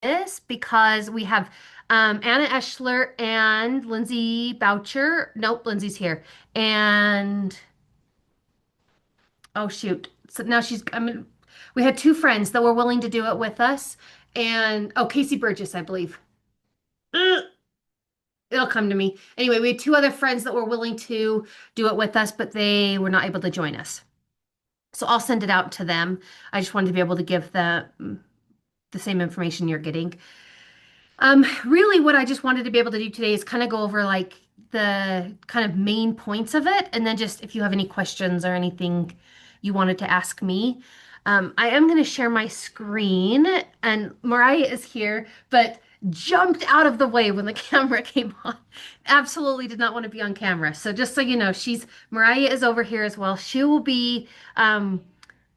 this because we have Anna Eschler and Lindsay Boucher. Nope, Lindsay's here. And oh shoot. So now we had two friends that were willing to do it with us. And oh, Casey Burgess, I believe. Ugh, it'll come to me. Anyway, we had two other friends that were willing to do it with us, but they were not able to join us. So I'll send it out to them. I just wanted to be able to give the same information you're getting. Really what I just wanted to be able to do today is kind of go over like the kind of main points of it, and then just if you have any questions or anything you wanted to ask me. I am going to share my screen, and Mariah is here, but jumped out of the way when the camera came on. Absolutely did not want to be on camera. So just so you know, Mariah is over here as well. She will be kind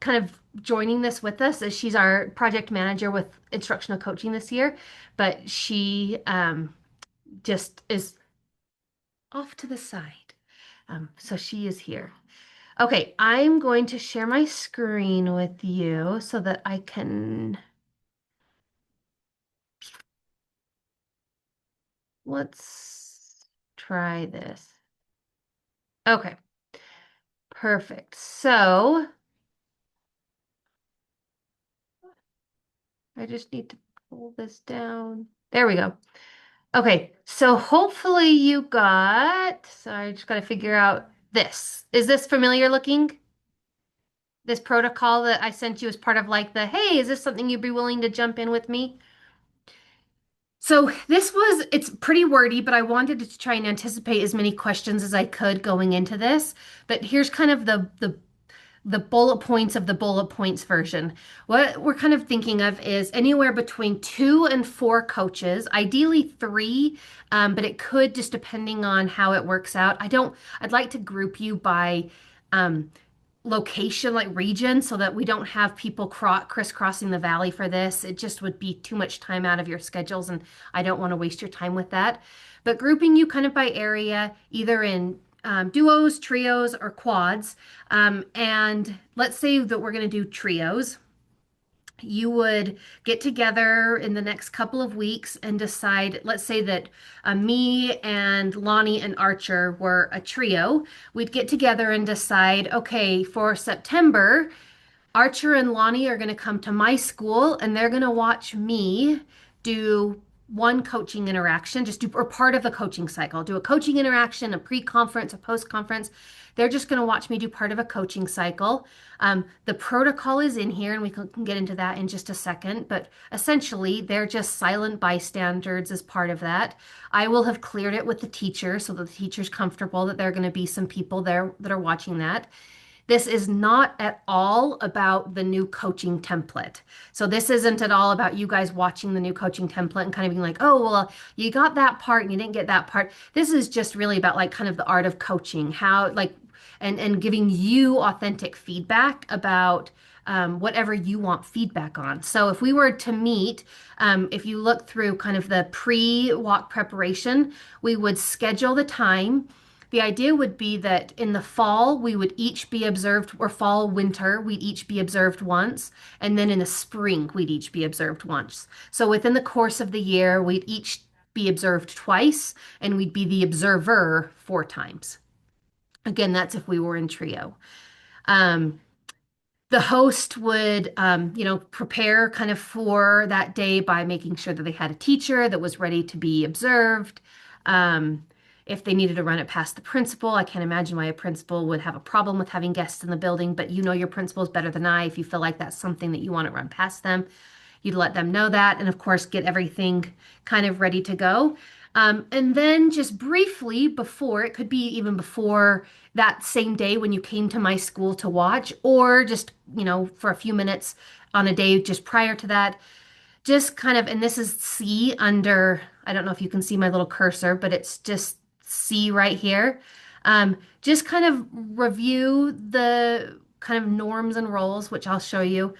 of joining this with us as she's our project manager with instructional coaching this year, but she just is off to the side. So she is here. Okay, I'm going to share my screen with you so that I can, let's try this. Okay, perfect. So I just need to pull this down. There we go. Okay, so hopefully you got, so I just got to figure out this. Is this familiar looking? This protocol that I sent you as part of like hey, is this something you'd be willing to jump in with me? So it's pretty wordy, but I wanted to try and anticipate as many questions as I could going into this. But here's kind of the bullet points of the bullet points version. What we're kind of thinking of is anywhere between 2 and 4 coaches, ideally 3, but it could just depending on how it works out. I'd like to group you by um, location, like region, so that we don't have people crisscrossing the valley for this. It just would be too much time out of your schedules, and I don't want to waste your time with that. But grouping you kind of by area, either in duos, trios, or quads. And let's say that we're going to do trios. You would get together in the next couple of weeks and decide, let's say that me and Lonnie and Archer were a trio. We'd get together and decide, okay, for September, Archer and Lonnie are going to come to my school and they're going to watch me do one coaching interaction, just do or part of a coaching cycle, do a coaching interaction, a pre-conference, a post-conference. They're just going to watch me do part of a coaching cycle. The protocol is in here, and we can get into that in just a second. But essentially, they're just silent bystanders as part of that. I will have cleared it with the teacher so that the teacher's comfortable that there are going to be some people there that are watching that. This is not at all about the new coaching template. So this isn't at all about you guys watching the new coaching template and kind of being like, oh, well, you got that part and you didn't get that part. This is just really about like kind of the art of coaching, how like, and giving you authentic feedback about whatever you want feedback on. So if we were to meet, if you look through kind of the pre-walk preparation, we would schedule the time. The idea would be that in the fall, we would each be observed, or fall, winter, we'd each be observed once. And then in the spring, we'd each be observed once. So within the course of the year, we'd each be observed twice, and we'd be the observer 4 times. Again, that's if we were in trio. Um, the host would, prepare kind of for that day by making sure that they had a teacher that was ready to be observed. Um, if they needed to run it past the principal, I can't imagine why a principal would have a problem with having guests in the building, but you know your principals better than I. If you feel like that's something that you want to run past them, you'd let them know that, and of course, get everything kind of ready to go. And then just briefly before, it could be even before that same day when you came to my school to watch, or just, for a few minutes on a day just prior to that, just kind of, and this is C under, I don't know if you can see my little cursor, but it's just C right here. Just kind of review the kind of norms and roles, which I'll show you.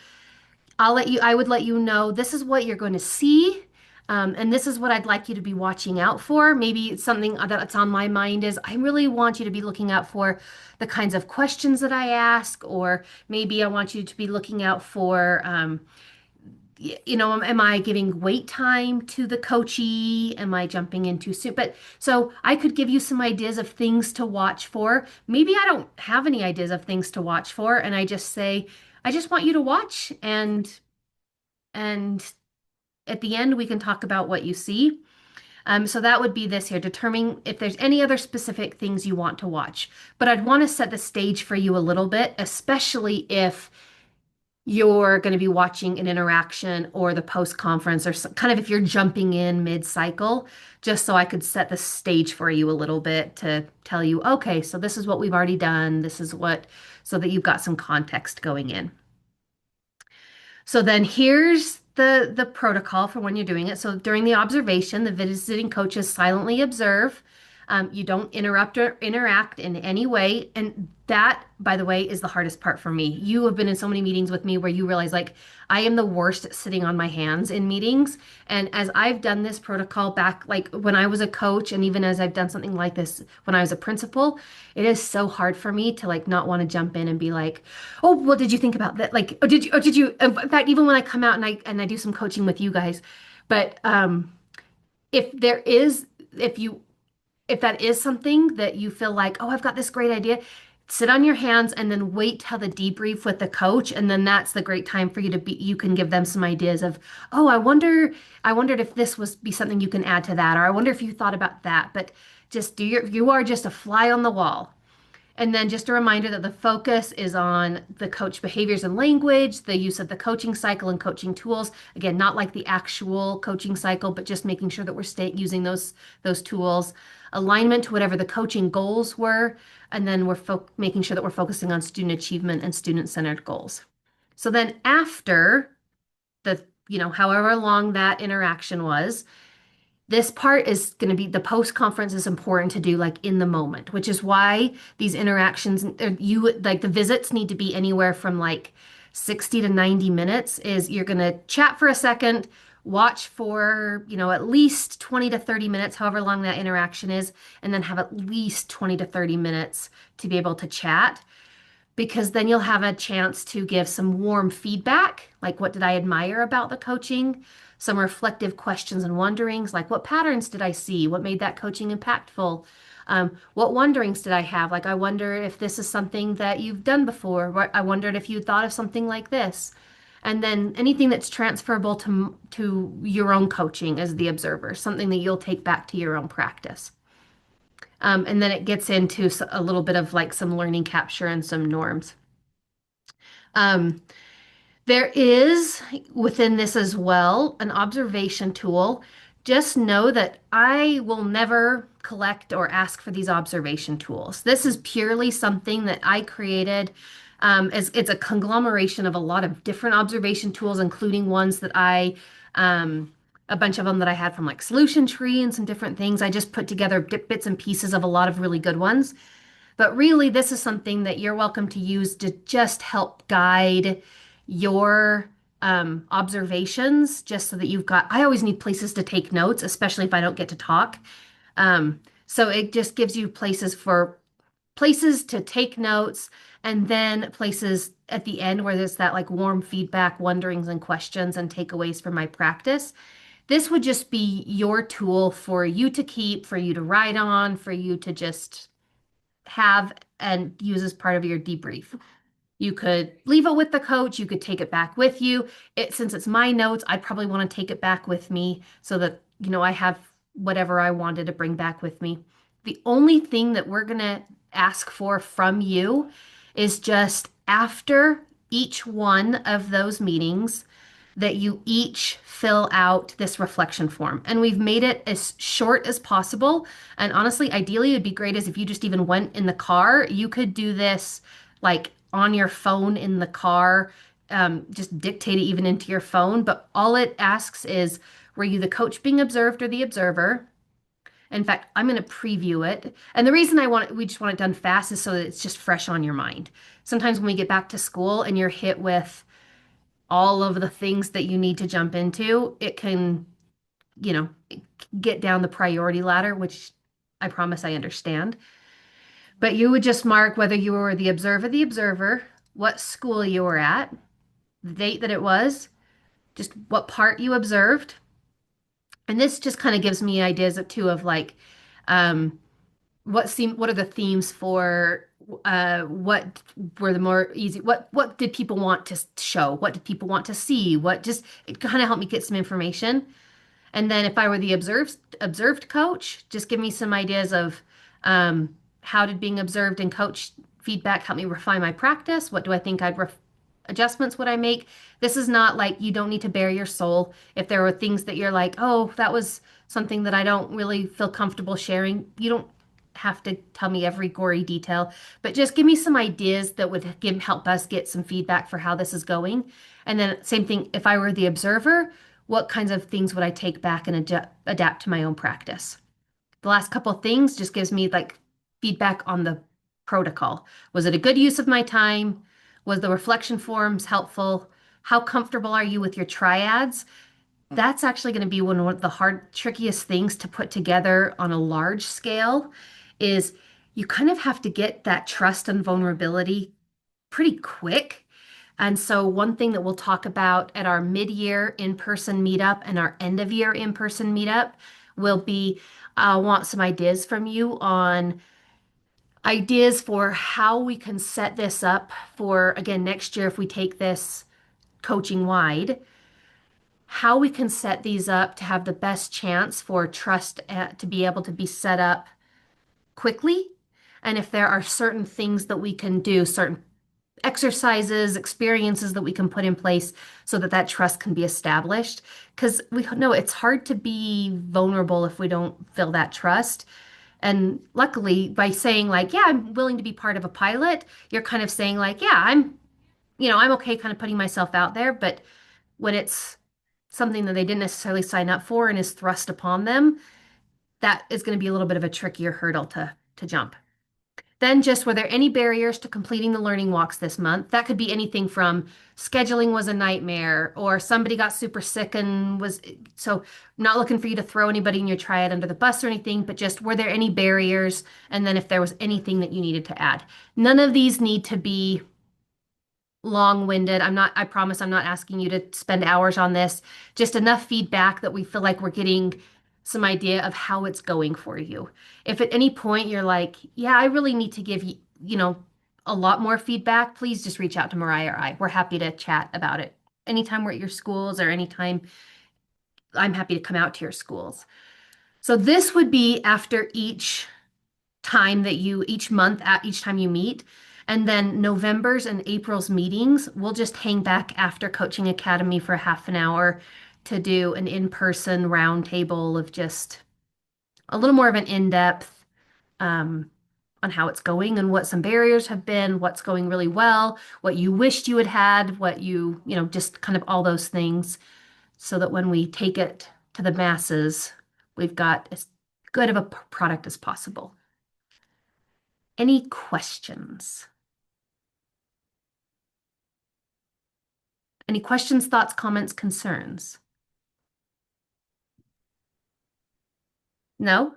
I would let you know this is what you're going to see. And this is what I'd like you to be watching out for. Maybe something that's on my mind is I really want you to be looking out for the kinds of questions that I ask, or maybe I want you to be looking out for, am I giving wait time to the coachee? Am I jumping in too soon? But so I could give you some ideas of things to watch for. Maybe I don't have any ideas of things to watch for, and I just say, I just want you to watch, and at the end we can talk about what you see. So that would be this here, determining if there's any other specific things you want to watch. But I'd want to set the stage for you a little bit, especially if you're going to be watching an interaction or the post conference or kind of if you're jumping in mid cycle, just so I could set the stage for you a little bit to tell you, okay, so this is what we've already done. This is what, so that you've got some context going in. So then here's the protocol for when you're doing it. So during the observation, the visiting coaches silently observe. You don't interrupt or interact in any way. And that, by the way, is the hardest part for me. You have been in so many meetings with me where you realize, like, I am the worst at sitting on my hands in meetings. And as I've done this protocol back, like when I was a coach, and even as I've done something like this when I was a principal, it is so hard for me to like not want to jump in and be like, oh, well, did you think about that? Like, or did you, in fact, even when I come out and I do some coaching with you guys, but if there is, if you if that is something that you feel like, oh, I've got this great idea, sit on your hands and then wait till the debrief with the coach. And then that's the great time for you to be, you can give them some ideas of, oh, I wondered if this was be something you can add to that, or I wonder if you thought about that. But just you are just a fly on the wall. And then just a reminder that the focus is on the coach behaviors and language, the use of the coaching cycle and coaching tools. Again, not like the actual coaching cycle, but just making sure that we're using those tools. Alignment to whatever the coaching goals were, and then we're making sure that we're focusing on student achievement and student-centered goals. So then after the, however long that interaction was, this part is going to be the post conference is important to do like in the moment, which is why these interactions, you like the visits need to be anywhere from like 60 to 90 minutes. Is you're going to chat for a second, watch for, at least 20 to 30 minutes, however long that interaction is, and then have at least 20 to 30 minutes to be able to chat, because then you'll have a chance to give some warm feedback, like what did I admire about the coaching? Some reflective questions and wonderings, like what patterns did I see? What made that coaching impactful? What wonderings did I have? Like, I wonder if this is something that you've done before. I wondered if you thought of something like this. And then anything that's transferable to your own coaching as the observer, something that you'll take back to your own practice. And then it gets into a little bit of like some learning capture and some norms. Um, there is within this as well an observation tool. Just know that I will never collect or ask for these observation tools. This is purely something that I created. As it's a conglomeration of a lot of different observation tools, including ones that a bunch of them that I had from like Solution Tree and some different things. I just put together bits and pieces of a lot of really good ones. But really, this is something that you're welcome to use to just help guide your observations, just so that you've got, I always need places to take notes, especially if I don't get to talk. So it just gives you places to take notes, and then places at the end where there's that like warm feedback, wonderings and questions and takeaways from my practice. This would just be your tool for you to keep, for you to write on, for you to just have and use as part of your debrief. You could leave it with the coach. You could take it back with you. Since it's my notes, I'd probably want to take it back with me so that, I have whatever I wanted to bring back with me. The only thing that we're going to ask for from you is just after each one of those meetings that you each fill out this reflection form. And we've made it as short as possible. And honestly, ideally, it'd be great as if you just even went in the car. You could do this like on your phone in the car, just dictate it even into your phone. But all it asks is, were you the coach being observed or the observer? In fact, I'm going to preview it. And the reason we just want it done fast is so that it's just fresh on your mind. Sometimes when we get back to school and you're hit with all of the things that you need to jump into, it can, you know, get down the priority ladder, which I promise I understand. But you would just mark whether you were the observer, what school you were at, the date that it was, just what part you observed. And this just kind of gives me ideas of, too, of like, um, what are the themes for what were the more easy what did people want to show? What did people want to see? What just it kind of helped me get some information. And then if I were the observed coach, just give me some ideas of how did being observed and coach feedback help me refine my practice? What do I think adjustments would I make? This is not like you don't need to bare your soul. If there were things that you're like, oh, that was something that I don't really feel comfortable sharing, you don't have to tell me every gory detail, but just give me some ideas that would help us get some feedback for how this is going. And then same thing, if I were the observer, what kinds of things would I take back and adapt to my own practice? The last couple of things just gives me like feedback on the protocol. Was it a good use of my time? Was the reflection forms helpful? How comfortable are you with your triads? That's actually going to be one of the trickiest things to put together on a large scale is you kind of have to get that trust and vulnerability pretty quick. And so, one thing that we'll talk about at our mid-year in-person meetup and our end-of-year in-person meetup will be I want some ideas from you on ideas for how we can set this up for, again, next year if we take this coaching wide, how we can set these up to have the best chance for trust to be able to be set up quickly. And if there are certain things that we can do, certain exercises, experiences that we can put in place so that that trust can be established. Because we know it's hard to be vulnerable if we don't feel that trust. And luckily, by saying like, yeah, I'm willing to be part of a pilot, you're kind of saying like, yeah, I'm okay kind of putting myself out there. But when it's something that they didn't necessarily sign up for and is thrust upon them, that is going to be a little bit of a trickier hurdle to jump. Then just were there any barriers to completing the learning walks this month? That could be anything from scheduling was a nightmare or somebody got super sick and was so not looking for you to throw anybody in your triad under the bus or anything, but just were there any barriers? And then if there was anything that you needed to add. None of these need to be long-winded. I promise I'm not asking you to spend hours on this. Just enough feedback that we feel like we're getting some idea of how it's going for you. If at any point you're like, yeah, I really need to give you, a lot more feedback, please just reach out to Mariah or I. We're happy to chat about it. Anytime we're at your schools or anytime I'm happy to come out to your schools. So this would be after each month at each time you meet. And then November's and April's meetings, we'll just hang back after Coaching Academy for half an hour to do an in-person roundtable of just a little more of an in-depth um, on how it's going and what some barriers have been, what's going really well, what you wished you had had, just kind of all those things, so that when we take it to the masses, we've got as good of a product as possible. Any questions? Any questions, thoughts, comments, concerns? No?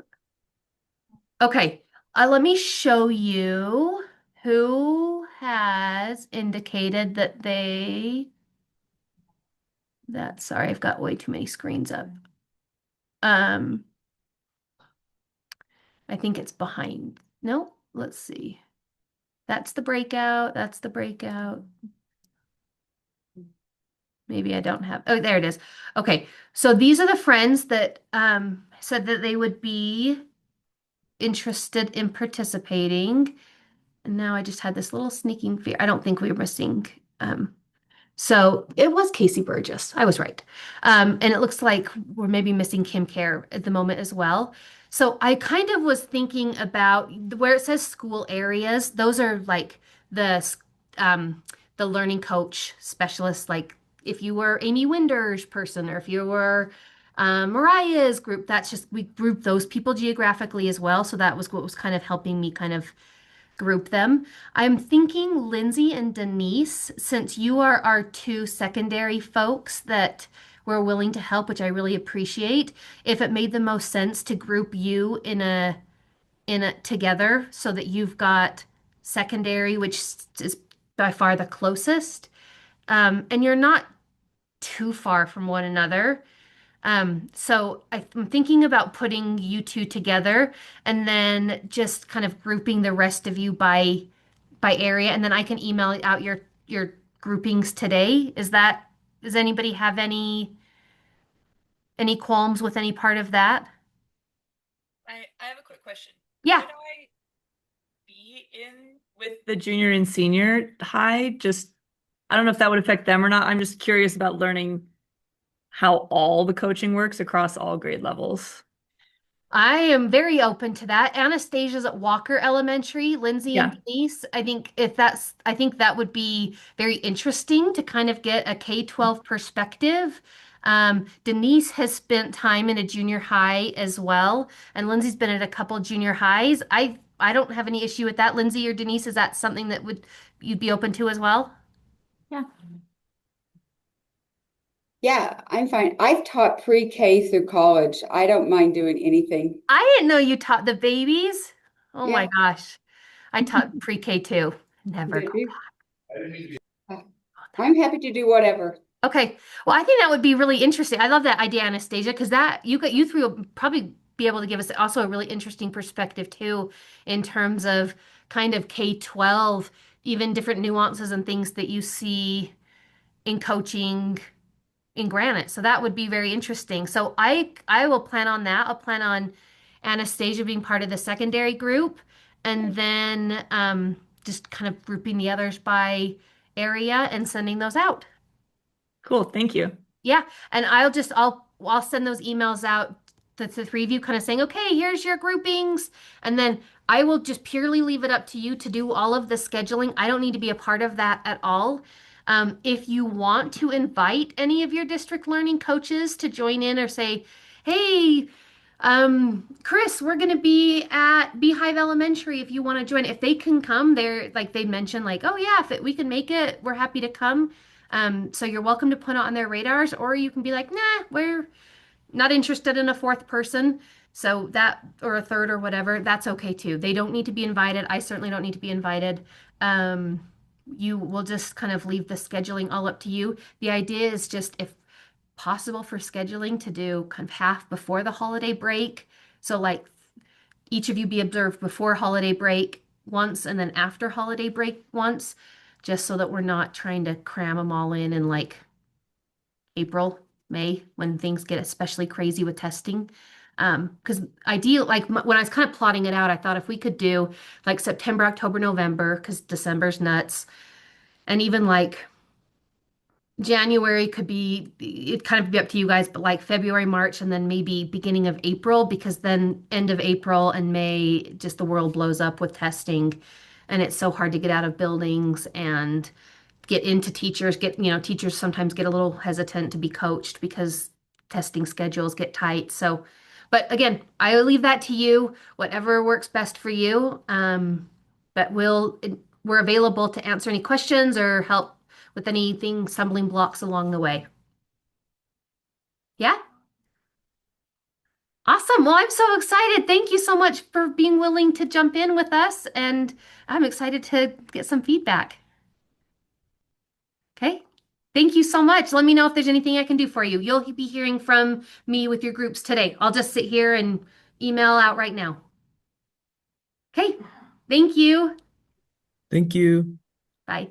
Okay. Let me show you who has indicated sorry, I've got way too many screens up. Um, I think it's behind. No, let's see. That's the breakout. That's the breakout. Maybe I don't have. Oh, there it is. Okay. So these are the friends that said that they would be interested in participating. And now I just had this little sneaking fear. I don't think we were missing. So it was Casey Burgess. I was right. And it looks like we're maybe missing Kim Care at the moment as well. So I kind of was thinking about where it says school areas. Those are like um, the learning coach specialists. Like if you were Amy Winder's person or if you were Mariah's group, that's just we grouped those people geographically as well. So that was what was kind of helping me kind of group them. I'm thinking Lindsay and Denise, since you are our two secondary folks that were willing to help, which I really appreciate, if it made the most sense to group you in a together so that you've got secondary, which is by far the closest. And you're not too far from one another. So I'm thinking about putting you two together and then just kind of grouping the rest of you by area, and then I can email out your groupings today. Does anybody have any qualms with any part of that? I have a quick question. Yeah. Could I be in with the junior and senior high? Just, I don't know if that would affect them or not. I'm just curious about learning how all the coaching works across all grade levels. I am very open to that. Anastasia's at Walker Elementary, Lindsay and Yeah. Denise. I think that would be very interesting to kind of get a K-12 perspective. Denise has spent time in a junior high as well, and Lindsay's been at a couple junior highs. I don't have any issue with that. Lindsay or Denise, is that something that would you'd be open to as well? Yeah. Yeah, I'm fine. I've taught pre-K through college. I don't mind doing anything. I didn't know you taught the babies. Oh my Yeah, gosh. I taught pre-K too. Never did go you? Uh, back. I'm happy to do whatever. Okay. Well, I think that would be really interesting. I love that idea, Anastasia, because that you three will probably be able to give us also a really interesting perspective too, in terms of kind of K-12, even different nuances and things that you see in coaching in Granite. So that would be very interesting. So I will plan on that. I'll plan on Anastasia being part of the secondary group, and then just kind of grouping the others by area and sending those out. Cool. Thank you. Yeah, and I'll send those emails out to the three of you, kind of saying, okay, here's your groupings, and then I will just purely leave it up to you to do all of the scheduling. I don't need to be a part of that at all. If you want to invite any of your district learning coaches to join in or say, hey, Chris, we're gonna be at Beehive Elementary if you want to join. If they can come, they're like they mentioned, like, oh yeah, we can make it, we're happy to come. So you're welcome to put it on their radars, or you can be like, nah, we're not interested in a fourth person. So that, or a third or whatever, that's okay too. They don't need to be invited. I certainly don't need to be invited. Um, you will just kind of leave the scheduling all up to you. The idea is just, if possible, for scheduling to do kind of half before the holiday break. So like each of you be observed before holiday break once and then after holiday break once, just so that we're not trying to cram them all in like April, May, when things get especially crazy with testing. Because ideal, like when I was kind of plotting it out, I thought if we could do like September, October, November, because December's nuts, and even like January could be, it kind of be up to you guys, but like February, March, and then maybe beginning of April, because then end of April and May, just the world blows up with testing, and it's so hard to get out of buildings and get into teachers. Teachers sometimes get a little hesitant to be coached because testing schedules get tight. So, but again, I will leave that to you, whatever works best for you. But we're available to answer any questions or help with anything, stumbling blocks along the way. Yeah? Awesome. Well, I'm so excited. Thank you so much for being willing to jump in with us, and I'm excited to get some feedback. Okay. Thank you so much. Let me know if there's anything I can do for you. You'll be hearing from me with your groups today. I'll just sit here and email out right now. Okay. Thank you. Thank you. Bye.